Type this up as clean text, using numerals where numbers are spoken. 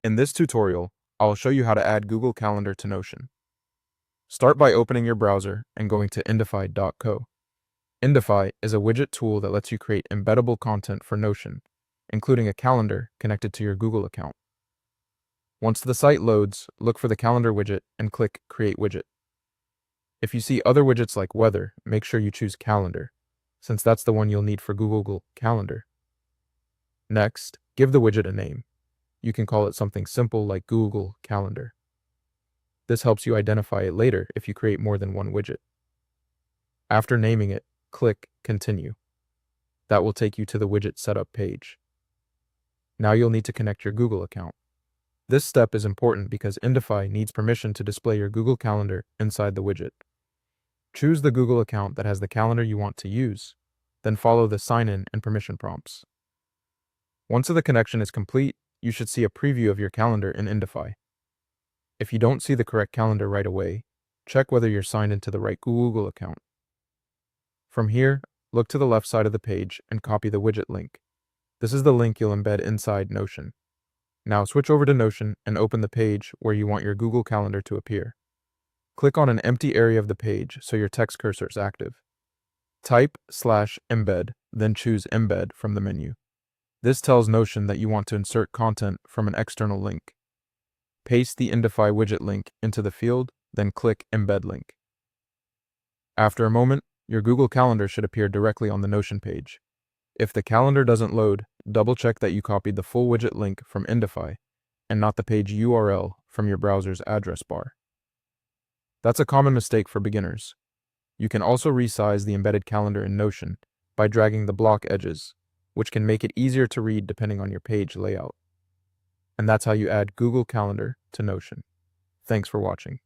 In this tutorial, I'll show you how to add Google Calendar to Notion. Start by opening your browser and going to Indify.co. Indify is a widget tool that lets you create embeddable content for Notion, including a calendar connected to your Google account. Once the site loads, look for the calendar widget and click Create Widget. If you see other widgets like Weather, make sure you choose Calendar, since that's the one you'll need for Google Calendar. Next, give the widget a name. You can call it something simple like Google Calendar. This helps you identify it later if you create more than one widget. After naming it, click Continue. That will take you to the widget setup page. Now you'll need to connect your Google account. This step is important because Indify needs permission to display your Google Calendar inside the widget. Choose the Google account that has the calendar you want to use, then follow the sign-in and permission prompts. Once the connection is complete, you should see a preview of your calendar in Indify. If you don't see the correct calendar right away, check whether you're signed into the right Google account. From here, look to the left side of the page and copy the widget link. This is the link you'll embed inside Notion. Now switch over to Notion and open the page where you want your Google Calendar to appear. Click on an empty area of the page so your text cursor is active. Type /embed, then choose Embed from the menu. This tells Notion that you want to insert content from an external link. Paste the Indify widget link into the field, then click Embed Link. After a moment, your Google Calendar should appear directly on the Notion page. If the calendar doesn't load, double-check that you copied the full widget link from Indify and not the page URL from your browser's address bar. That's a common mistake for beginners. You can also resize the embedded calendar in Notion by dragging the block edges, which can make it easier to read depending on your page layout. And that's how you add Google Calendar to Notion. Thanks for watching.